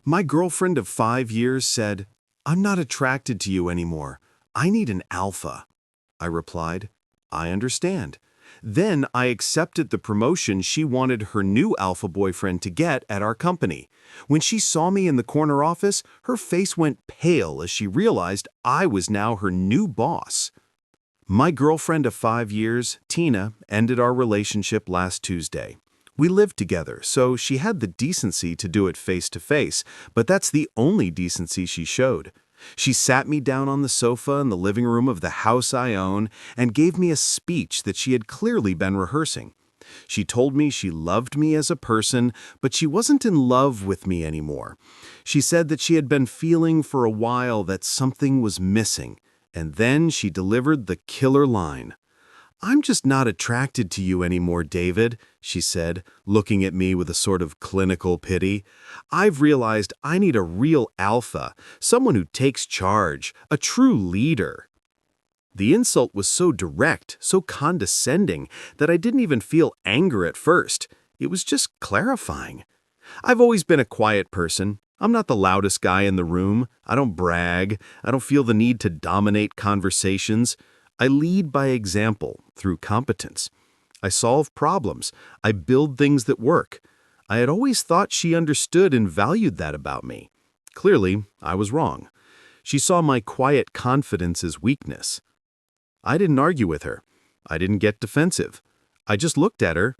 My girlfriend of 5 years said, "I'm not attracted to you anymore. I need an alpha." I replied, "I understand." Then I accepted the promotion she wanted her new alpha boyfriend to get at our company. When she saw me in the corner office, her face went pale as she realized I was now her new boss. My girlfriend of 5 years, Tina, ended our relationship last Tuesday. We lived together, so she had the decency to do it face to face, but that's the only decency she showed. She sat me down on the sofa in the living room of the house I own and gave me a speech that she had clearly been rehearsing. She told me she loved me as a person, but she wasn't in love with me anymore. She said that she had been feeling for a while that something was missing, and then she delivered the killer line. "I'm just not attracted to you anymore, David," she said, looking at me with a sort of clinical pity. "I've realized I need a real alpha, someone who takes charge, a true leader." The insult was so direct, so condescending, that I didn't even feel anger at first. It was just clarifying. I've always been a quiet person. I'm not the loudest guy in the room. I don't brag. I don't feel the need to dominate conversations. I lead by example, through competence. I solve problems. I build things that work. I had always thought she understood and valued that about me. Clearly, I was wrong. She saw my quiet confidence as weakness. I didn't argue with her. I didn't get defensive. I just looked at her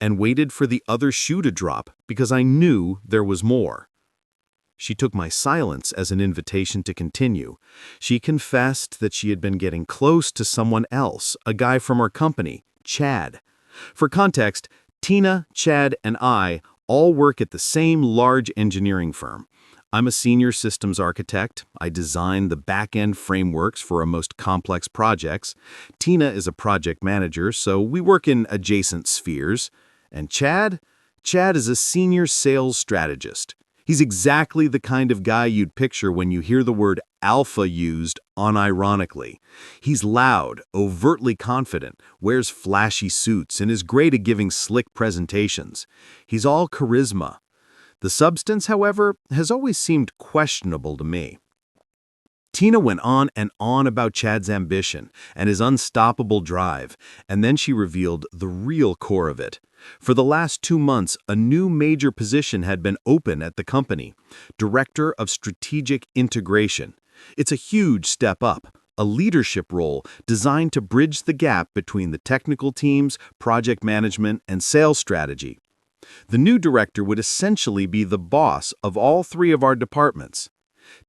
and waited for the other shoe to drop because I knew there was more. She took my silence as an invitation to continue. She confessed that she had been getting close to someone else, a guy from our company, Chad. For context, Tina, Chad, and I all work at the same large engineering firm. I'm a senior systems architect. I design the back-end frameworks for our most complex projects. Tina is a project manager, so we work in adjacent spheres. And Chad? Chad is a senior sales strategist. He's exactly the kind of guy you'd picture when you hear the word alpha used unironically. He's loud, overtly confident, wears flashy suits, and is great at giving slick presentations. He's all charisma. The substance, however, has always seemed questionable to me. Tina went on and on about Chad's ambition and his unstoppable drive, and then she revealed the real core of it. For the last 2 months, a new major position had been open at the company, Director of Strategic Integration. It's a huge step up, a leadership role designed to bridge the gap between the technical teams, project management, and sales strategy. The new director would essentially be the boss of all 3 of our departments.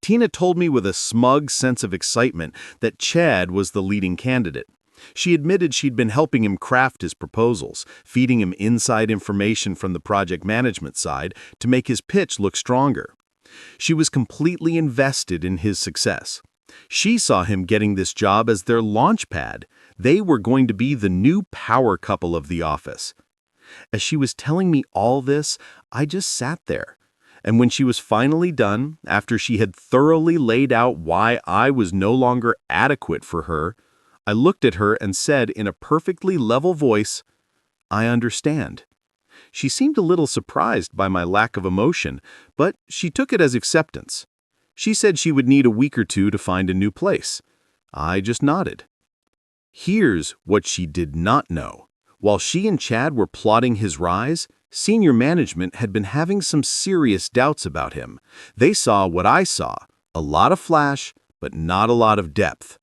Tina told me with a smug sense of excitement that Chad was the leading candidate. She admitted she'd been helping him craft his proposals, feeding him inside information from the project management side to make his pitch look stronger. She was completely invested in his success. She saw him getting this job as their launch pad. They were going to be the new power couple of the office. As she was telling me all this, I just sat there. And when she was finally done, after she had thoroughly laid out why I was no longer adequate for her, I looked at her and said in a perfectly level voice, "I understand." She seemed a little surprised by my lack of emotion, but she took it as acceptance. She said she would need a week or 2 to find a new place. I just nodded. Here's what she did not know. While she and Chad were plotting his rise, senior management had been having some serious doubts about him. They saw what I saw, a lot of flash, but not a lot of depth.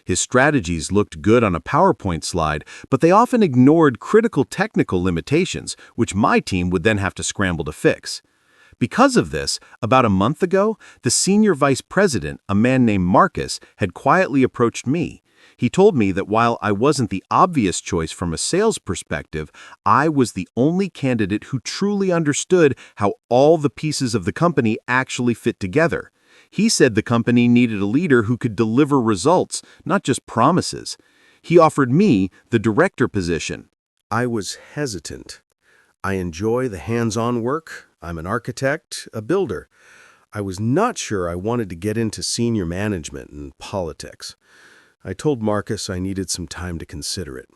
His strategies looked good on a PowerPoint slide, but they often ignored critical technical limitations, which my team would then have to scramble to fix. Because of this, about a month ago, the senior vice president, a man named Marcus, had quietly approached me. He told me that while I wasn't the obvious choice from a sales perspective, I was the only candidate who truly understood how all the pieces of the company actually fit together. He said the company needed a leader who could deliver results, not just promises. He offered me the director position. I was hesitant. I enjoy the hands-on work. I'm an architect, a builder. I was not sure I wanted to get into senior management and politics. I told Marcus I needed some time to consider it.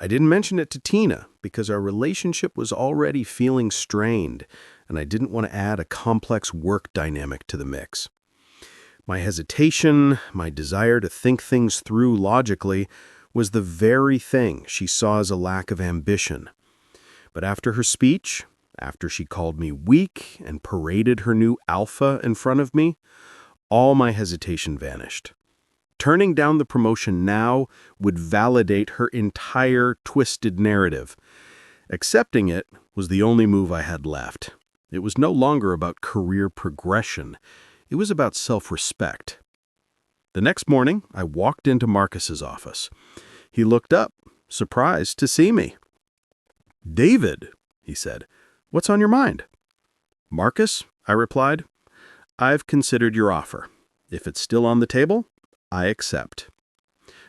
I didn't mention it to Tina because our relationship was already feeling strained, and I didn't want to add a complex work dynamic to the mix. My hesitation, my desire to think things through logically, was the very thing she saw as a lack of ambition. But after her speech, after she called me weak and paraded her new alpha in front of me, all my hesitation vanished. Turning down the promotion now would validate her entire twisted narrative. Accepting it was the only move I had left. It was no longer about career progression. It was about self-respect. The next morning, I walked into Marcus's office. He looked up, surprised to see me. "David," he said, "what's on your mind?" "Marcus," I replied, "I've considered your offer. If it's still on the table, I accept."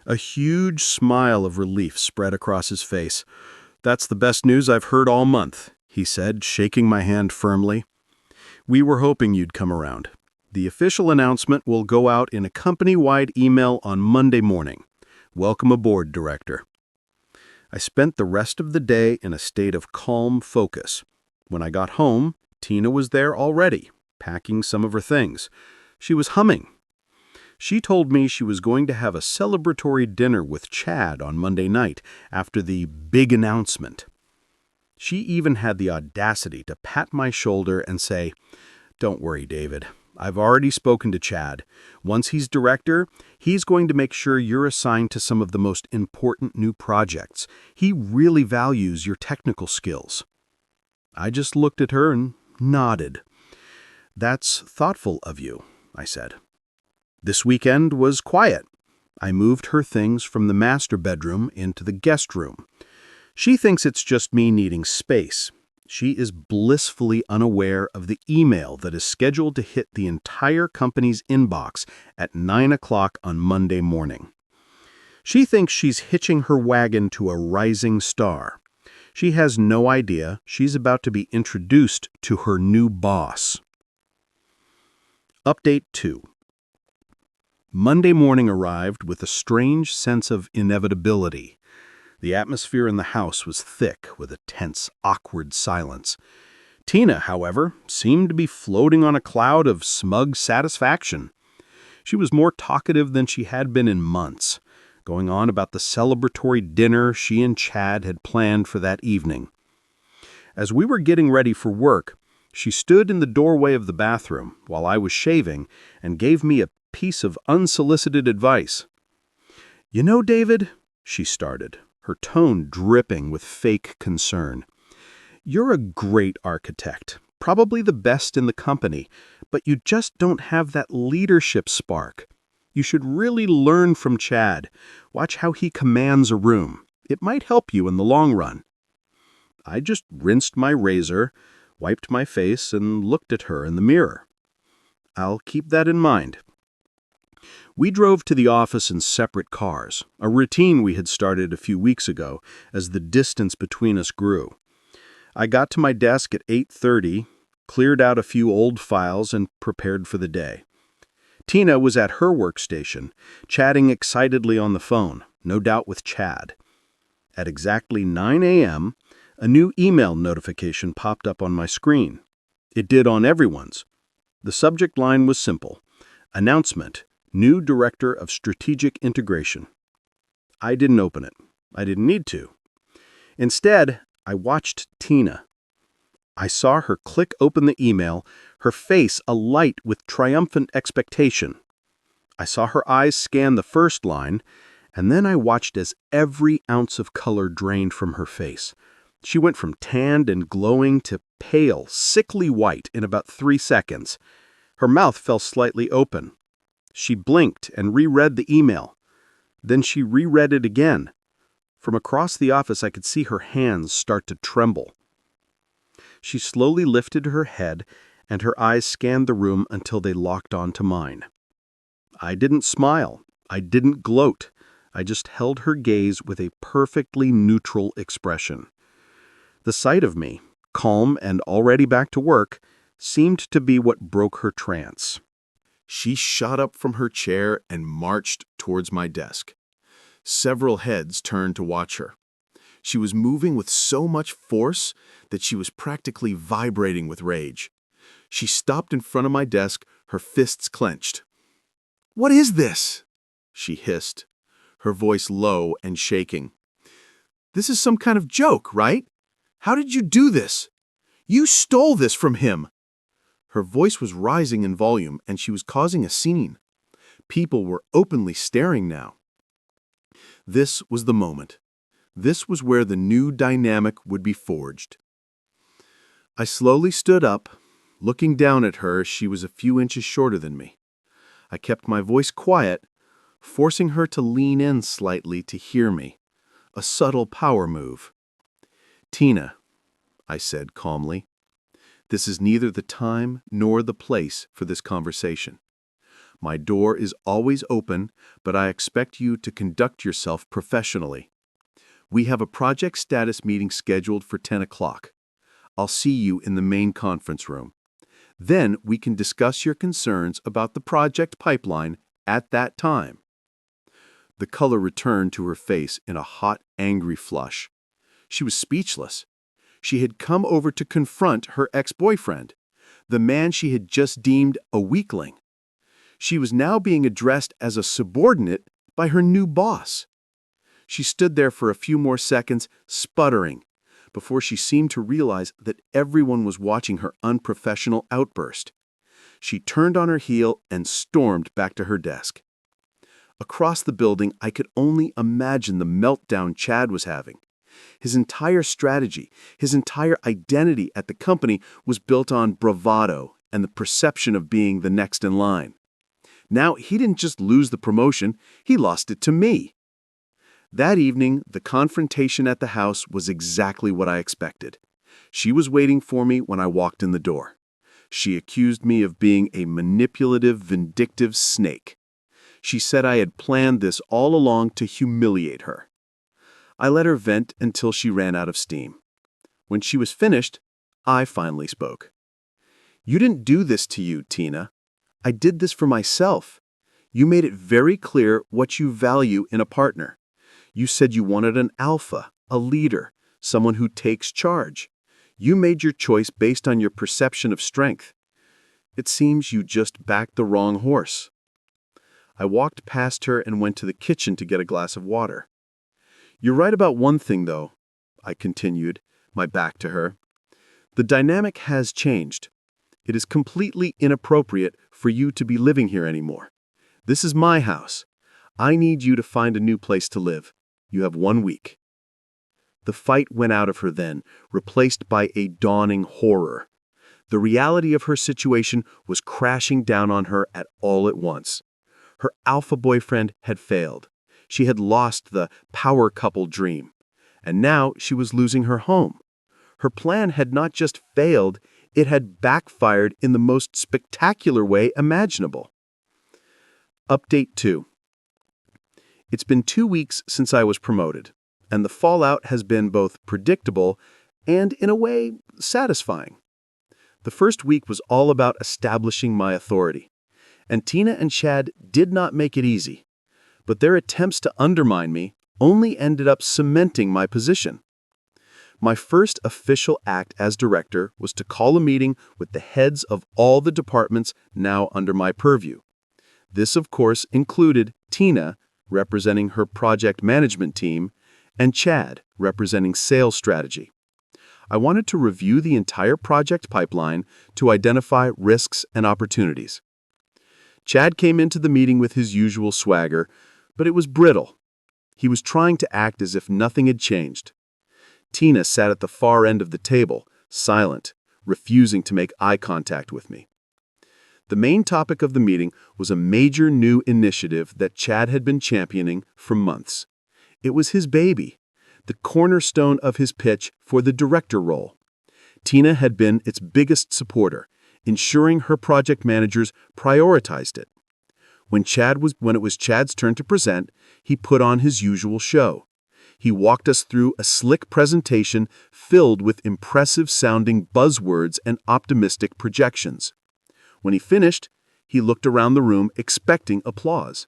A huge smile of relief spread across his face. "That's the best news I've heard all month," he said, shaking my hand firmly. "We were hoping you'd come around. The official announcement will go out in a company-wide email on Monday morning. Welcome aboard, Director." I spent the rest of the day in a state of calm focus. When I got home, Tina was there already, packing some of her things. She was humming. She told me she was going to have a celebratory dinner with Chad on Monday night after the big announcement. She even had the audacity to pat my shoulder and say, "Don't worry, David. I've already spoken to Chad. Once he's director, he's going to make sure you're assigned to some of the most important new projects. He really values your technical skills." I just looked at her and nodded. "That's thoughtful of you," I said. This weekend was quiet. I moved her things from the master bedroom into the guest room. She thinks it's just me needing space. She is blissfully unaware of the email that is scheduled to hit the entire company's inbox at 9 o'clock on Monday morning. She thinks she's hitching her wagon to a rising star. She has no idea she's about to be introduced to her new boss. Update 2. Monday morning arrived with a strange sense of inevitability. The atmosphere in the house was thick with a tense, awkward silence. Tina, however, seemed to be floating on a cloud of smug satisfaction. She was more talkative than she had been in months, going on about the celebratory dinner she and Chad had planned for that evening. As we were getting ready for work, she stood in the doorway of the bathroom while I was shaving and gave me a piece of unsolicited advice. "You know, David," she started, her tone dripping with fake concern, "you're a great architect, probably the best in the company, but you just don't have that leadership spark. You should really learn from Chad. Watch how he commands a room. It might help you in the long run." I just rinsed my razor, wiped my face, and looked at her in the mirror. "I'll keep that in mind." We drove to the office in separate cars, a routine we had started a few weeks ago as the distance between us grew. I got to my desk at 8:30, cleared out a few old files, and prepared for the day. Tina was at her workstation, chatting excitedly on the phone, no doubt with Chad. At exactly 9 a.m., a new email notification popped up on my screen. It did on everyone's. The subject line was simple: Announcement. New Director of Strategic Integration. I didn't open it. I didn't need to. Instead, I watched Tina. I saw her click open the email, her face alight with triumphant expectation. I saw her eyes scan the first line, and then I watched as every ounce of color drained from her face. She went from tanned and glowing to pale, sickly white in about 3 seconds. Her mouth fell slightly open. She blinked and reread the email. Then she reread it again. From across the office, I could see her hands start to tremble. She slowly lifted her head, and her eyes scanned the room until they locked onto mine. I didn't smile. I didn't gloat. I just held her gaze with a perfectly neutral expression. The sight of me, calm and already back to work, seemed to be what broke her trance. She shot up from her chair and marched towards my desk. Several heads turned to watch her. She was moving with so much force that she was practically vibrating with rage. She stopped in front of my desk, her fists clenched. "What is this?" she hissed, her voice low and shaking. "This is some kind of joke, right? How did you do this? You stole this from him!" Her voice was rising in volume, and she was causing a scene. People were openly staring now. This was the moment. This was where the new dynamic would be forged. I slowly stood up, looking down at her as she was a few inches shorter than me. I kept my voice quiet, forcing her to lean in slightly to hear me. A subtle power move. "Tina," I said calmly, "this is neither the time nor the place for this conversation. My door is always open, but I expect you to conduct yourself professionally. We have a project status meeting scheduled for 10 o'clock. I'll see you in the main conference room. Then we can discuss your concerns about the project pipeline at that time." The color returned to her face in a hot, angry flush. She was speechless. She had come over to confront her ex-boyfriend, the man she had just deemed a weakling. She was now being addressed as a subordinate by her new boss. She stood there for a few more seconds, sputtering, before she seemed to realize that everyone was watching her unprofessional outburst. She turned on her heel and stormed back to her desk. Across the building, I could only imagine the meltdown Chad was having. His entire strategy, his entire identity at the company was built on bravado and the perception of being the next in line. Now, he didn't just lose the promotion, he lost it to me. That evening, the confrontation at the house was exactly what I expected. She was waiting for me when I walked in the door. She accused me of being a manipulative, vindictive snake. She said I had planned this all along to humiliate her. I let her vent until she ran out of steam. When she was finished, I finally spoke. "You didn't do this to you, Tina. I did this for myself. You made it very clear what you value in a partner. You said you wanted an alpha, a leader, someone who takes charge. You made your choice based on your perception of strength. It seems you just backed the wrong horse." I walked past her and went to the kitchen to get a glass of water. "You're right about one thing, though," I continued, my back to her. "The dynamic has changed. It is completely inappropriate for you to be living here anymore. This is my house. I need you to find a new place to live. You have 1 week." The fight went out of her then, replaced by a dawning horror. The reality of her situation was crashing down on her all at once. Her alpha boyfriend had failed. She had lost the power couple dream. And now she was losing her home. Her plan had not just failed, it had backfired in the most spectacular way imaginable. Update 2. It's been 2 weeks since I was promoted, and the fallout has been both predictable and, in a way, satisfying. The first week was all about establishing my authority, and Tina and Chad did not make it easy, but their attempts to undermine me only ended up cementing my position. My first official act as director was to call a meeting with the heads of all the departments now under my purview. This, of course, included Tina, representing her project management team, and Chad, representing sales strategy. I wanted to review the entire project pipeline to identify risks and opportunities. Chad came into the meeting with his usual swagger, but it was brittle. He was trying to act as if nothing had changed. Tina sat at the far end of the table, silent, refusing to make eye contact with me. The main topic of the meeting was a major new initiative that Chad had been championing for months. It was his baby, the cornerstone of his pitch for the director role. Tina had been its biggest supporter, ensuring her project managers prioritized it. When it was Chad's turn to present, he put on his usual show. He walked us through a slick presentation filled with impressive-sounding buzzwords and optimistic projections. When he finished, he looked around the room expecting applause.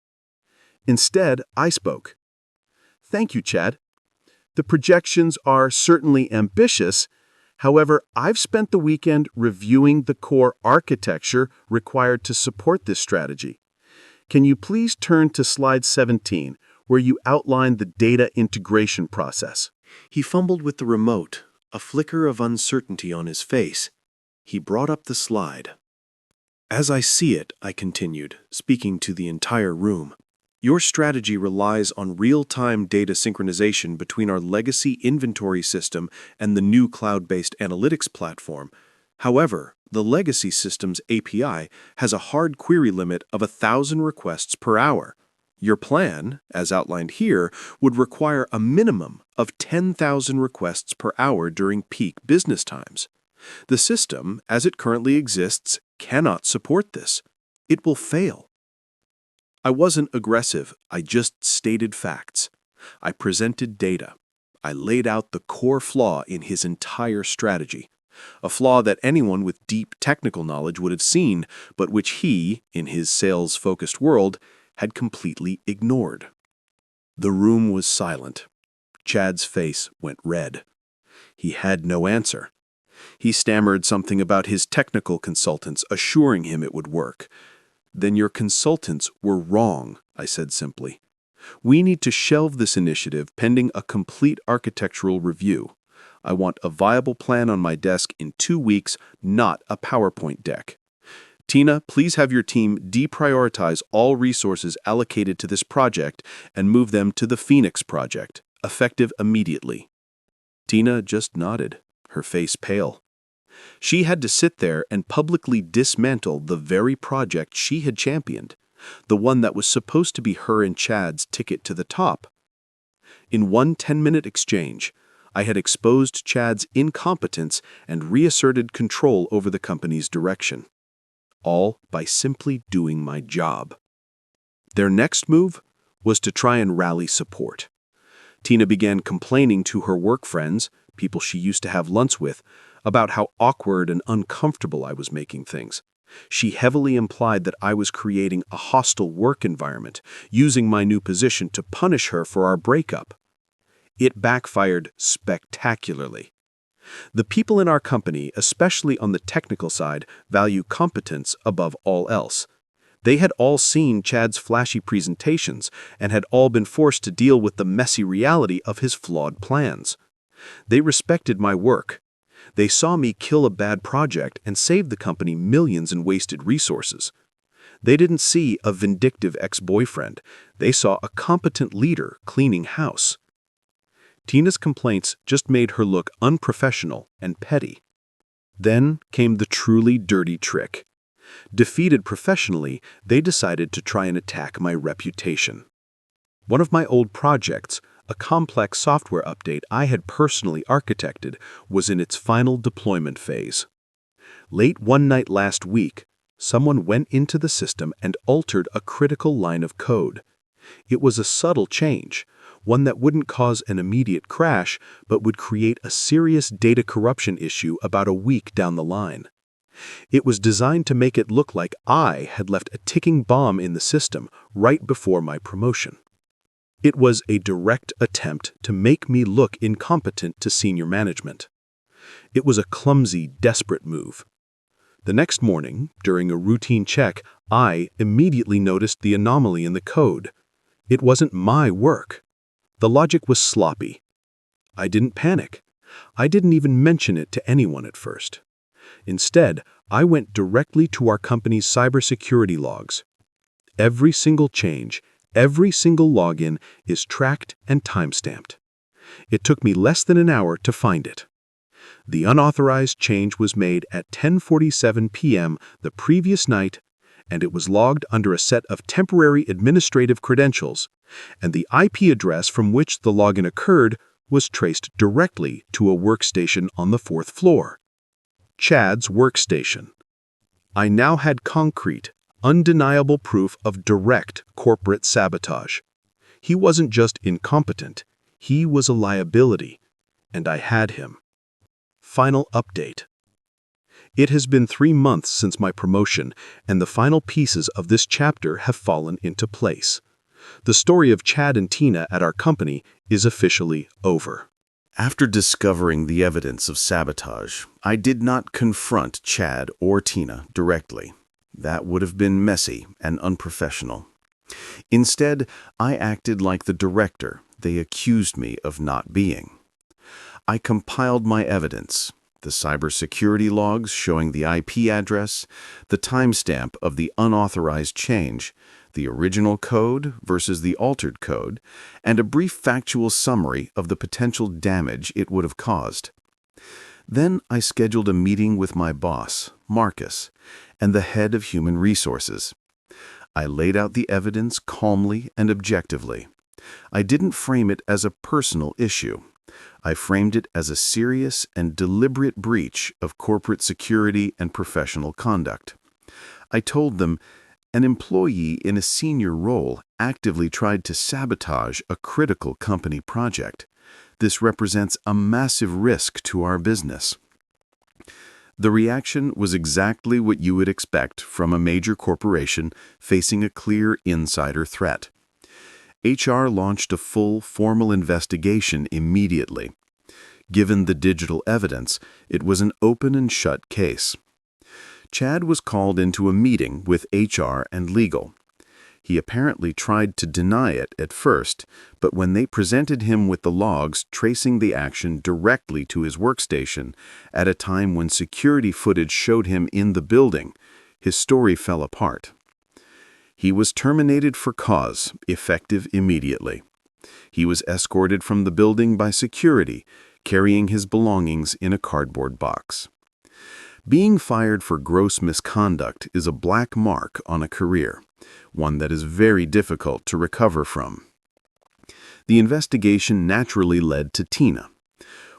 Instead, I spoke. "Thank you, Chad. The projections are certainly ambitious. However, I've spent the weekend reviewing the core architecture required to support this strategy. Can you please turn to slide 17, where you outline the data integration process? He fumbled with the remote, a flicker of uncertainty on his face. He brought up the slide. As I see it, I continued, speaking to the entire room, your strategy relies on real-time data synchronization between our legacy inventory system and the new cloud-based analytics platform. However, the legacy system's API has a hard query limit of 1,000 requests per hour. Your plan, as outlined here, would require a minimum of 10,000 requests per hour during peak business times. The system, as it currently exists, cannot support this. It will fail. I wasn't aggressive, I just stated facts. I presented data. I laid out the core flaw in his entire strategy, a flaw that anyone with deep technical knowledge would have seen, but which he, in his sales-focused world, had completely ignored. The room was silent. Chad's face went red. He had no answer. He stammered something about his technical consultants assuring him it would work. Then your consultants were wrong, I said simply. We need to shelve this initiative pending a complete architectural review. I want a viable plan on my desk in 2 weeks, not a PowerPoint deck. Tina, please have your team deprioritize all resources allocated to this project and move them to the Phoenix project, effective immediately. Tina just nodded, her face pale. She had to sit there and publicly dismantle the very project she had championed, the one that was supposed to be her and Chad's ticket to the top. In one 10-minute exchange, I had exposed Chad's incompetence and reasserted control over the company's direction, all by simply doing my job. Their next move was to try and rally support. Tina began complaining to her work friends, people she used to have lunch with, about how awkward and uncomfortable I was making things. She heavily implied that I was creating a hostile work environment, using my new position to punish her for our breakup. It backfired spectacularly. The people in our company, especially on the technical side, value competence above all else. They had all seen Chad's flashy presentations and had all been forced to deal with the messy reality of his flawed plans. They respected my work. They saw me kill a bad project and save the company millions in wasted resources. They didn't see a vindictive ex-boyfriend. They saw a competent leader cleaning house. Tina's complaints just made her look unprofessional and petty. Then came the truly dirty trick. Defeated professionally, they decided to try and attack my reputation. One of my old projects, a complex software update I had personally architected, was in its final deployment phase. Late one night last week, someone went into the system and altered a critical line of code. It was a subtle change, one that wouldn't cause an immediate crash, but would create a serious data corruption issue about a week down the line. It was designed to make it look like I had left a ticking bomb in the system right before my promotion. It was a direct attempt to make me look incompetent to senior management. It was a clumsy, desperate move. The next morning, during a routine check, I immediately noticed the anomaly in the code. It wasn't my work. The logic was sloppy. I didn't panic. I didn't even mention it to anyone at first. Instead, I went directly to our company's cybersecurity logs. Every single change, every single login is tracked and timestamped. It took me less than an hour to find it. The unauthorized change was made at 10:47 p.m. the previous night, and it was logged under a set of temporary administrative credentials, and the IP address from which the login occurred was traced directly to a workstation on the 4th floor. Chad's workstation. I now had concrete, undeniable proof of direct corporate sabotage. He wasn't just incompetent, he was a liability, and I had him. Final update. It has been 3 months since my promotion, and the final pieces of this chapter have fallen into place. The story of Chad and Tina at our company is officially over. After discovering the evidence of sabotage, I did not confront Chad or Tina directly. That would have been messy and unprofessional. Instead, I acted like the director they accused me of not being. I compiled my evidence, the cybersecurity logs showing the IP address, the timestamp of the unauthorized change, the original code versus the altered code, and a brief factual summary of the potential damage it would have caused. Then I scheduled a meeting with my boss, Marcus, and the head of human resources. I laid out the evidence calmly and objectively. I didn't frame it as a personal issue. I framed it as a serious and deliberate breach of corporate security and professional conduct. I told them an employee in a senior role actively tried to sabotage a critical company project. This represents a massive risk to our business. The reaction was exactly what you would expect from a major corporation facing a clear insider threat. HR launched a full, formal investigation immediately. Given the digital evidence, it was an open and shut case. Chad was called into a meeting with HR and legal. He apparently tried to deny it at first, but when they presented him with the logs tracing the action directly to his workstation at a time when security footage showed him in the building, his story fell apart. He was terminated for cause, effective immediately. He was escorted from the building by security, carrying his belongings in a cardboard box. Being fired for gross misconduct is a black mark on a career, one that is very difficult to recover from. The investigation naturally led to Tina.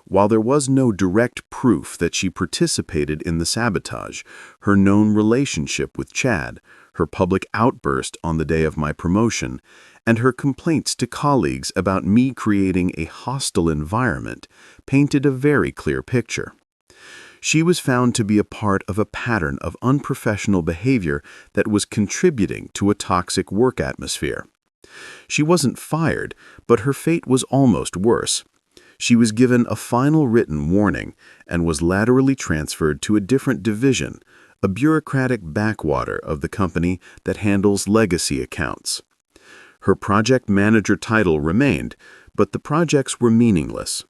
While there was no direct proof that she participated in the sabotage, her known relationship with Chad, her public outburst on the day of my promotion, and her complaints to colleagues about me creating a hostile environment painted a very clear picture. She was found to be a part of a pattern of unprofessional behavior that was contributing to a toxic work atmosphere. She wasn't fired, but her fate was almost worse. She was given a final written warning and was laterally transferred to a different division, a bureaucratic backwater of the company that handles legacy accounts. Her project manager title remained, but the projects were meaningless.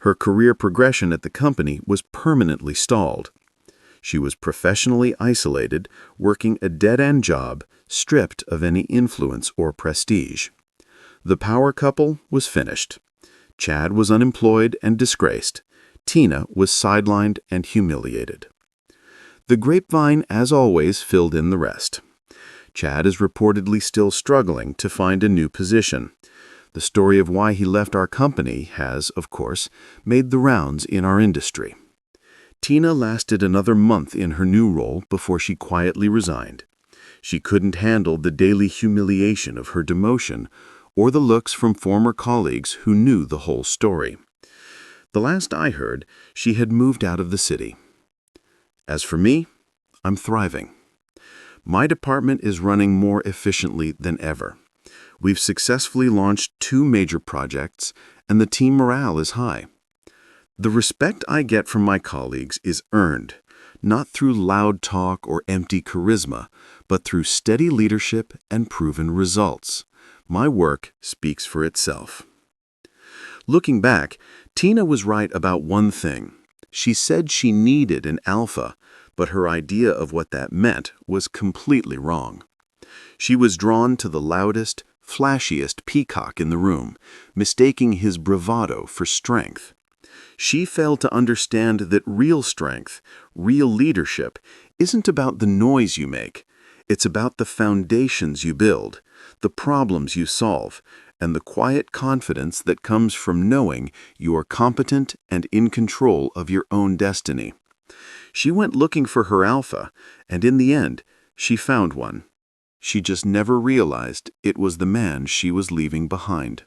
Her career progression at the company was permanently stalled. She was professionally isolated, working a dead-end job, stripped of any influence or prestige. The power couple was finished. Chad was unemployed and disgraced. Tina was sidelined and humiliated. The grapevine, as always, filled in the rest. Chad is reportedly still struggling to find a new position. The story of why he left our company has, of course, made the rounds in our industry. Tina lasted another month in her new role before she quietly resigned. She couldn't handle the daily humiliation of her demotion or the looks from former colleagues who knew the whole story. The last I heard, she had moved out of the city. As for me, I'm thriving. My department is running more efficiently than ever. We've successfully launched 2 major projects, and the team morale is high. The respect I get from my colleagues is earned, not through loud talk or empty charisma, but through steady leadership and proven results. My work speaks for itself. Looking back, Tina was right about one thing. She said she needed an alpha, but her idea of what that meant was completely wrong. She was drawn to the loudest, flashiest peacock in the room, mistaking his bravado for strength. She failed to understand that real strength, real leadership, isn't about the noise you make. It's about the foundations you build, the problems you solve, and the quiet confidence that comes from knowing you are competent and in control of your own destiny. She went looking for her alpha, and in the end, she found one. She just never realized it was the man she was leaving behind.